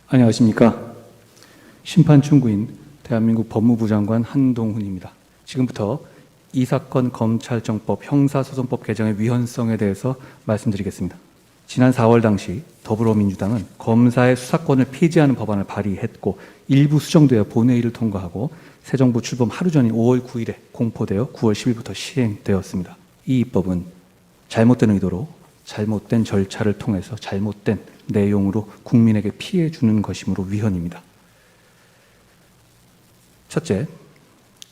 안녕하십니까. 심판충구인 대한민국 법무부 장관 한동훈입니다. 지금부터 이 사건 검찰정법 형사소송법 개정의 위헌성에 대해서 말씀드리겠습니다. 지난 4월 당시 더불어민주당은 검사의 수사권을 폐지하는 법안을 발의했고 일부 수정되어 본회의를 통과하고 새 정부 출범 하루 전인 5월 9일에 공포되어 9월 10일부터 시행되었습니다. 이 입법은 잘못된 의도로 잘못된 절차를 통해서 잘못된 내용으로 국민에게 피해 주는 것이므로 위헌입니다. 첫째,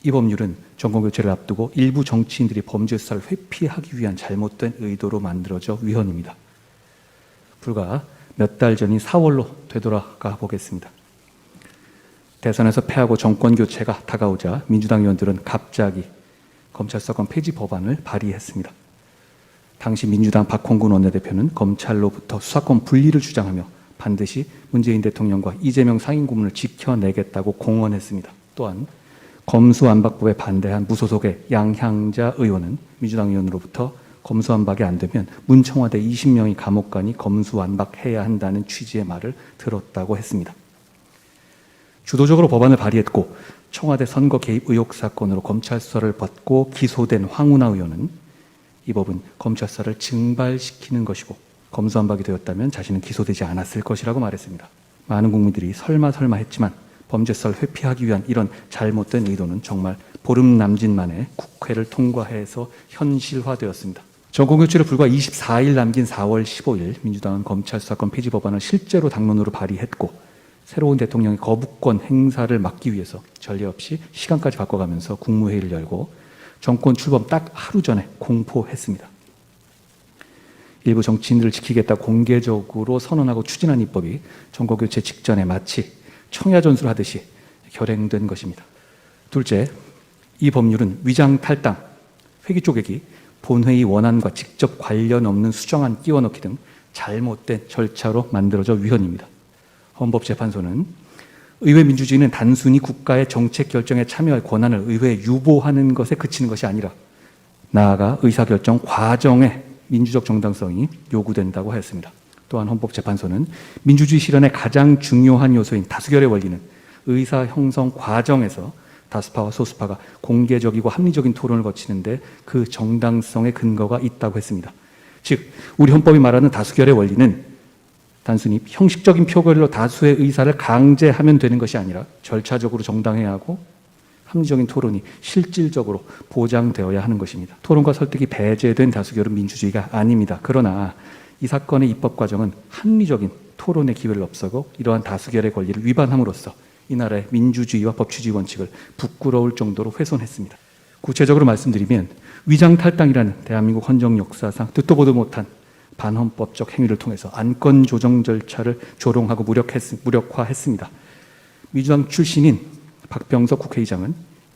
이 법률은 정권교체를 앞두고 일부 정치인들이 범죄 수사를 회피하기 위한 잘못된 의도로 만들어져 위헌입니다. 불과 몇 달 전인 4월로 되돌아가 보겠습니다. 대선에서 패하고 정권교체가 다가오자 민주당 의원들은 갑자기 검찰수사권 폐지 법안을 발의했습니다. 당시 민주당 박홍근 원내대표는 검찰로부터 수사권 분리를 주장하며 반드시 문재인 대통령과 이재명 상임고문을 지켜내겠다고 공언했습니다. 또한 검수완박법에 반대한 무소속의 양향자 의원은 민주당 의원으로부터 검수완박이 안 되면 문청와대 20명이 감옥 가니 검수완박해야 한다는 취지의 말을 들었다고 했습니다. 주도적으로 법안을 발의했고 청와대 선거 개입 의혹 사건으로 검찰 수사를 받고 기소된 황운하 의원은 이 법은 검찰 수사를 증발시키는 것이고 검수완박이 되었다면 자신은 기소되지 않았을 것이라고 말했습니다. 많은 국민들이 설마 했지만 범죄 수사를 회피하기 위한 이런 잘못된 의도는 정말 보름 남짓 만에 국회를 통과해서 현실화되었습니다. 정권교체를 불과 24일 남긴 4월 15일 민주당은 검찰 수사권 폐지 법안을 실제로 당론으로 발의했고 새로운 대통령의 거부권 행사를 막기 위해서 전례 없이 시간까지 바꿔가면서 국무회의를 열고 정권 출범 딱 하루 전에 공포했습니다. 일부 정치인들을 지키겠다 공개적으로 선언하고 추진한 입법이 정권교체 직전에 마치 청야전술 하듯이 결행된 것입니다. 둘째, 이 법률은 위장 탈당, 회기 쪼개기, 본회의 원안과 직접 관련 없는 수정안 끼워넣기 등 잘못된 절차로 만들어져 위헌입니다. 헌법재판소는 의회 민주주의는 단순히 국가의 정책 결정에 참여할 권한을 의회에 유보하는 것에 그치는 것이 아니라 나아가 의사결정 과정에 민주적 정당성이 요구된다고 하였습니다. 또한 헌법재판소는 민주주의 실현의 가장 중요한 요소인 다수결의 원리는 의사 형성 과정에서 다수파와 소수파가 공개적이고 합리적인 토론을 거치는데 그 정당성의 근거가 있다고 했습니다. 즉, 우리 헌법이 말하는 다수결의 원리는 단순히 형식적인 표결로 다수의 의사를 강제하면 되는 것이 아니라 절차적으로 정당해야 하고 합리적인 토론이 실질적으로 보장되어야 하는 것입니다. 토론과 설득이 배제된 다수결은 민주주의가 아닙니다. 그러나 이 사건의 입법 과정은 합리적인 토론의 기회를 없애고 이러한 다수결의 권리를 위반함으로써 이 나라의 민주주의와 법치주의 원칙을 부끄러울 정도로 훼손했습니다. 구체적으로 말씀드리면 위장 탈당이라는 대한민국 헌정 역사상 듣도 보도 못한 반헌법적 행위를 통해서 안건 조정 절차를 조롱하고 무력화했습니다. 민주당 출신인 박병석 국회의장은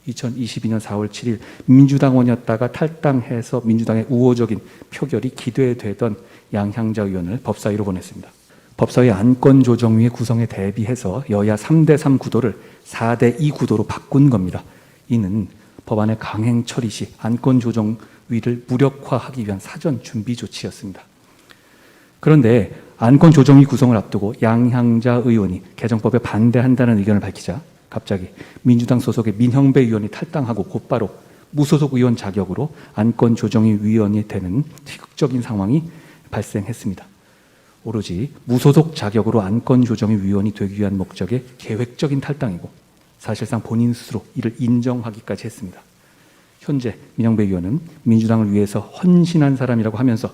2022년 4월 7일 민주당원이었다가 탈당해서 민주당의 우호적인 표결이 기대되던 양향자 의원을 법사위로 보냈습니다. 법사위 안건조정위의 구성에 대비해서 여야 3대3 구도를 4대2 구도로 바꾼 겁니다. 이는 법안의 강행 처리 시 안건조정위를 무력화하기 위한 사전 준비 조치였습니다. 그런데 안건조정위 구성을 앞두고 양향자 의원이 개정법에 반대한다는 의견을 밝히자 갑자기 민주당 소속의 민형배 의원이 탈당하고 곧바로 무소속 의원 자격으로 안건조정위 위원이 되는 희극적인 상황이 발생했습니다. 오로지 무소속 자격으로 안건조정위 위원이 되기 위한 목적의 계획적인 탈당이고 사실상 본인 스스로 이를 인정하기까지 했습니다. 현재 민형배 의원은 민주당을 위해서 헌신한 사람이라고 하면서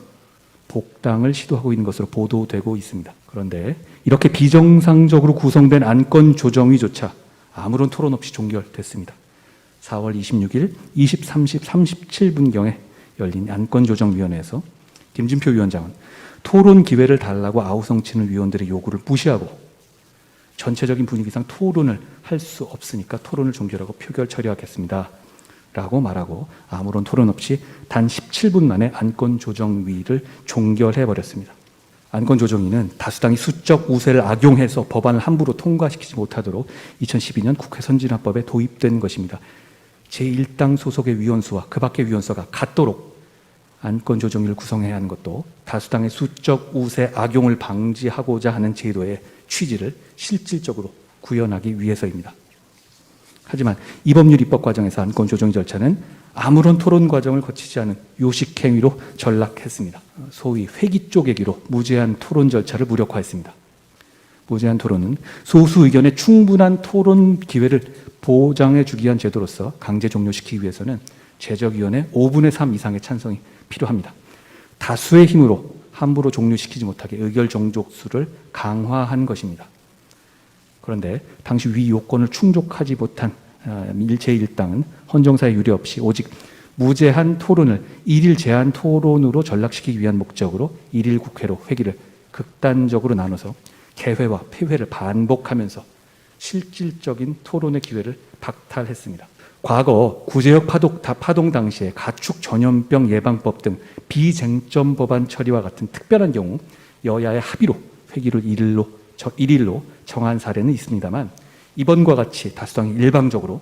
복당을 시도하고 있는 것으로 보도되고 있습니다. 그런데 이렇게 비정상적으로 구성된 안건조정위조차 아무런 토론 없이 종결됐습니다. 4월 26일 20:30, 37분경에 열린 안건조정위원회에서 김진표 위원장은 토론 기회를 달라고 아우성치는 위원들의 요구를 무시하고 전체적인 분위기상 토론을 할 수 없으니까 토론을 종결하고 표결 처리하겠습니다 라고 말하고 아무런 토론 없이 단 17분 만에 안건조정위를 종결해버렸습니다. 안건조정위는 다수당이 수적 우세를 악용해서 법안을 함부로 통과시키지 못하도록 2012년 국회 선진화법에 도입된 것입니다. 제1당 소속의 위원수와 그 밖의 위원수가 같도록 안건조정위를 구성해야 하는 것도 다수당의 수적 우세 악용을 방지하고자 하는 제도의 취지를 실질적으로 구현하기 위해서입니다. 하지만 이 법률 입법 과정에서 안건 조정 절차는 아무런 토론 과정을 거치지 않은 요식 행위로 전락했습니다. 소위 회기 쪼개기로 무제한 토론 절차를 무력화했습니다. 무제한 토론은 소수 의견의 충분한 토론 기회를 보장해 주기 위한 제도로서 강제 종료시키기 위해서는 제적위원회 5분의 3 이상의 찬성이 필요합니다. 다수의 힘으로 함부로 종료시키지 못하게 의결 정족수를 강화한 것입니다. 그런데 당시 위 요건을 충족하지 못한 제1당은 헌정사에 유례 없이 오직 무제한 토론을 일일 제한 토론으로 전락시키기 위한 목적으로 일일 국회로 회기를 극단적으로 나눠서 개회와 폐회를 반복하면서 실질적인 토론의 기회를 박탈했습니다. 과거 구제역 파동 당시에 가축 전염병 예방법 등 비쟁점 법안 처리와 같은 특별한 경우 여야의 합의로 회기를 일일로 정한 사례는 있습니다만 이번과 같이 다수당이 일방적으로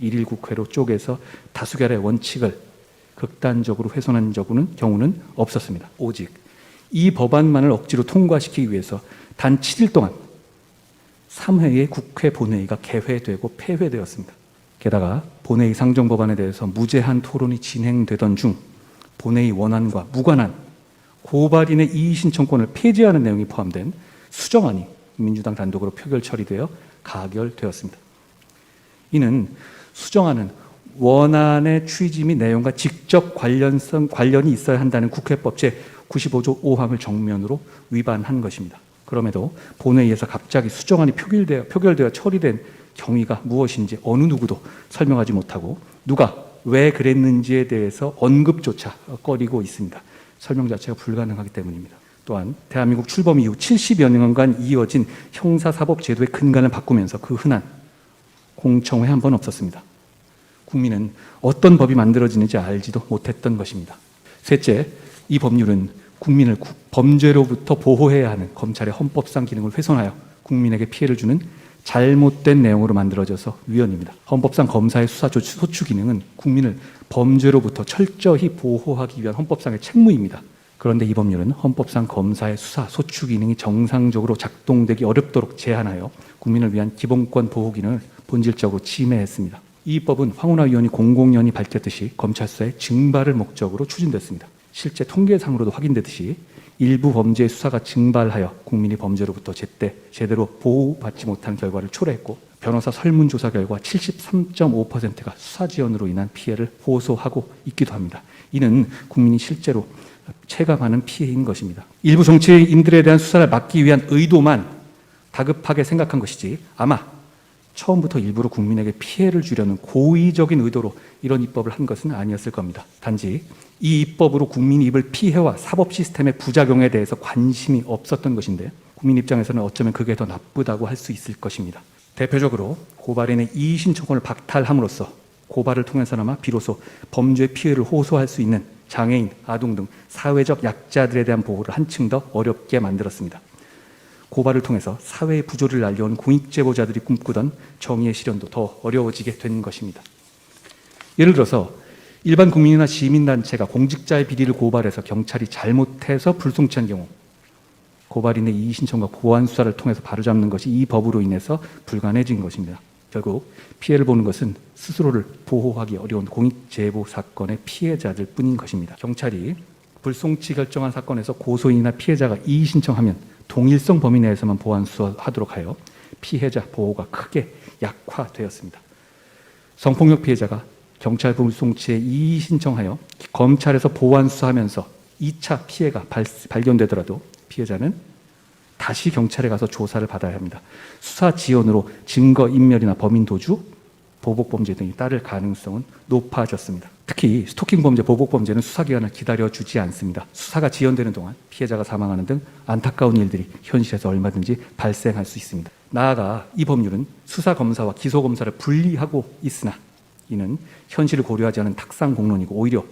일일 국회로 쪼개서 다수결의 원칙을 극단적으로 훼손한 경우는 없었습니다. 오직 이 법안만을 억지로 통과시키기 위해서 단 7일 동안 3회의 국회 본회의가 개회되고 폐회되었습니다. 게다가 본회의 상정 법안에 대해서 무제한 토론이 진행되던 중 본회의 원안과 무관한 고발인의 이의 신청권을 폐지하는 내용이 포함된 수정안이 민주당 단독으로 표결 처리되어 가결되었습니다. 이는 수정안은 원안의 취지 및 내용과 직접 관련이 있어야 한다는 국회법 제95조 5항을 정면으로 위반한 것입니다. 그럼에도 본회의에서 갑자기 수정안이 표결되어 처리된 경위가 무엇인지 어느 누구도 설명하지 못하고 누가 왜 그랬는지에 대해서 언급조차 꺼리고 있습니다. 설명 자체가 불가능하기 때문입니다. 또한 대한민국 출범 이후 70여 년간 이어진 형사사법제도의 근간을 바꾸면서 그 흔한 공청회 한 번 없었습니다. 국민은 어떤 법이 만들어지는지 알지도 못했던 것입니다. 셋째, 이 법률은 국민을 범죄로부터 보호해야 하는 검찰의 헌법상 기능을 훼손하여 국민에게 피해를 주는 잘못된 내용으로 만들어져서 위헌입니다. 헌법상 검사의 수사 소추 기능은 국민을 범죄로부터 철저히 보호하기 위한 헌법상의 책무입니다. 그런데 이 법률은 헌법상 검사의 수사 소추 기능이 정상적으로 작동되기 어렵도록 제한하여 국민을 위한 기본권 보호 기능을 본질적으로 침해했습니다. 이 법은 황운하 위원이 공공연히 밝혔듯이 검찰 수사의 증발을 목적으로 추진됐습니다. 실제 통계상으로도 확인되듯이 일부 범죄의 수사가 증발하여 국민이 범죄로부터 제대로 보호받지 못한 결과를 초래했고 변호사 설문조사 결과 73.5%가 수사 지연으로 인한 피해를 호소하고 있기도 합니다. 이는 국민이 실제로 체감하는 피해인 것입니다. 일부 정치인들에 대한 수사를 막기 위한 의도만 다급하게 생각한 것이지 아마 처음부터 일부러 국민에게 피해를 주려는 고의적인 의도로 이런 입법을 한 것은 아니었을 겁니다. 단지 이 입법으로 국민 이입을 피해와 사법 시스템의 부작용에 대해서 관심이 없었던 것인데 국민 입장에서는 어쩌면 그게 더 나쁘다고 할 수 있을 것입니다. 대표적으로 고발인의 이의 신청권을 박탈함으로써 고발을 통해서나마 비로소 범죄 피해를 호소할 수 있는 장애인, 아동 등 사회적 약자들에 대한 보호를 한층 더 어렵게 만들었습니다. 고발을 통해서 사회의 부조리를 알려온 공익제보자들이 꿈꾸던 정의의 실현도 더 어려워지게 된 것입니다. 예를 들어서 일반 국민이나 시민단체가 공직자의 비리를 고발해서 경찰이 잘못해서 불송치한 경우 고발인의 이의 신청과 보완 수사를 통해서 바로잡는 것이 이 법으로 인해서 불가능해진 것입니다. 결국 피해를 보는 것은 스스로를 보호하기 어려운 공익제보 사건의 피해자들 뿐인 것입니다. 경찰이 불송치 결정한 사건에서 고소인이나 피해자가 이의 신청하면 동일성 범위 내에서만 보완 수사하도록 하여 피해자 보호가 크게 약화되었습니다. 성폭력 피해자가 경찰 불송치에 이의 신청하여 검찰에서 보완 수사하면서 2차 피해가 발견되더라도 피해자는 다시 경찰에 가서 조사를 받아야 합니다. 수사 지연으로 증거 인멸이나 범인 도주, 보복 범죄 등이 따를 가능성은 높아졌습니다. 특히 스토킹 범죄, 보복 범죄는 수사 기간을 기다려주지 않습니다. 수사가 지연되는 동안 피해자가 사망하는 등 안타까운 일들이 현실에서 얼마든지 발생할 수 있습니다. 나아가 이 법률은 수사 검사와 기소 검사를 분리하고 있으나 이는 현실을 고려하지 않은 탁상 공론이고 오히려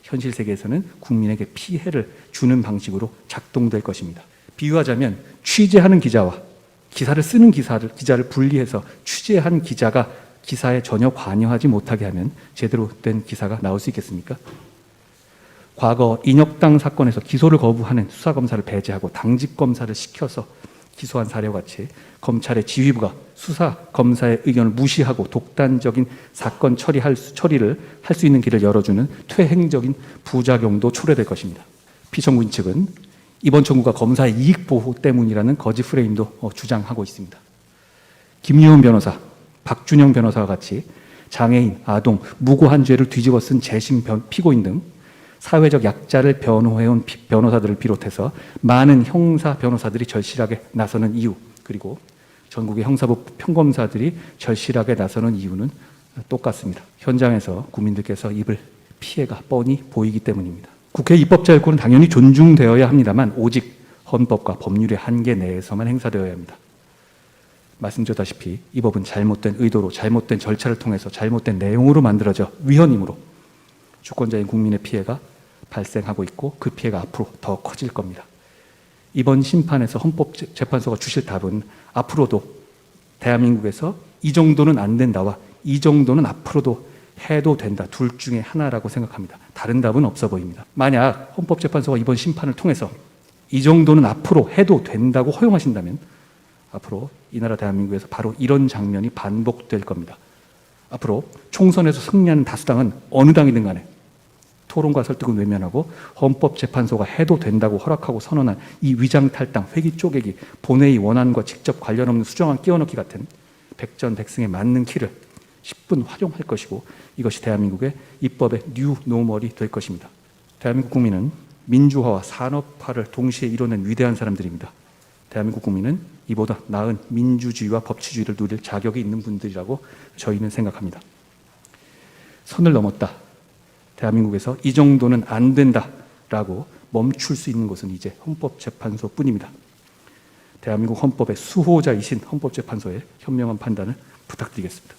현실 세계에서는 국민에게 피해를 주는 방식으로 작동될 것입니다. 비유하자면 취재하는 기자와 기사를 쓰는 기자를 분리해서 취재한 기자가 기사에 전혀 관여하지 못하게 하면 제대로 된 기사가 나올 수 있겠습니까? 과거 인혁당 사건에서 기소를 거부하는 수사검사를 배제하고 당직검사를 시켜서 기소한 사례와 같이 검찰의 지휘부가 수사 검사의 의견을 무시하고 독단적인 사건 처리를 할 수 있는 길을 열어주는 퇴행적인 부작용도 초래될 것입니다. 피청구인 측은 이번 청구가 검사의 이익 보호 때문이라는 거짓 프레임도 주장하고 있습니다. 김유은 변호사, 박준영 변호사와 같이 장애인, 아동, 무고한 죄를 뒤집어 쓴 재심 피고인 등 사회적 약자를 변호해온 변호사들을 비롯해서 많은 형사 변호사들이 절실하게 나서는 이유, 그리고 전국의 형사부 평검사들이 절실하게 나서는 이유는 똑같습니다. 현장에서 국민들께서 입을 피해가 뻔히 보이기 때문입니다. 국회 입법자율권은 당연히 존중되어야 합니다만 오직 헌법과 법률의 한계 내에서만 행사되어야 합니다. 말씀드렸다시피 이 법은 잘못된 의도로 잘못된 절차를 통해서 잘못된 내용으로 만들어져 위헌이므로 주권자인 국민의 피해가 발생하고 있고 그 피해가 앞으로 더 커질 겁니다. 이번 심판에서 헌법재판소가 주실 답은 앞으로도 대한민국에서 이 정도는 안 된다와 이 정도는 앞으로도 해도 된다, 둘 중에 하나라고 생각합니다. 다른 답은 없어 보입니다. 만약 헌법재판소가 이번 심판을 통해서 이 정도는 앞으로 해도 된다고 허용하신다면 앞으로 이 나라 대한민국에서 바로 이런 장면이 반복될 겁니다. 앞으로 총선에서 승리하는 다수당은 어느 당이든 간에 토론과 설득은 외면하고 헌법재판소가 해도 된다고 허락하고 선언한 이 위장탈당, 회기 쪼개기, 본회의 원안과 직접 관련 없는 수정안 끼워넣기 같은 백전백승에 맞는 키를 10분 활용할 것이고 이것이 대한민국의 입법의 뉴 노멀이 될 것입니다. 대한민국 국민은 민주화와 산업화를 동시에 이뤄낸 위대한 사람들입니다. 대한민국 국민은 이보다 나은 민주주의와 법치주의를 누릴 자격이 있는 분들이라고 저희는 생각합니다. 선을 넘었다. 대한민국에서 이 정도는 안 된다라고 멈출 수 있는 것은 이제 헌법재판소뿐입니다. 대한민국 헌법의 수호자이신 헌법재판소의 현명한 판단을 부탁드리겠습니다.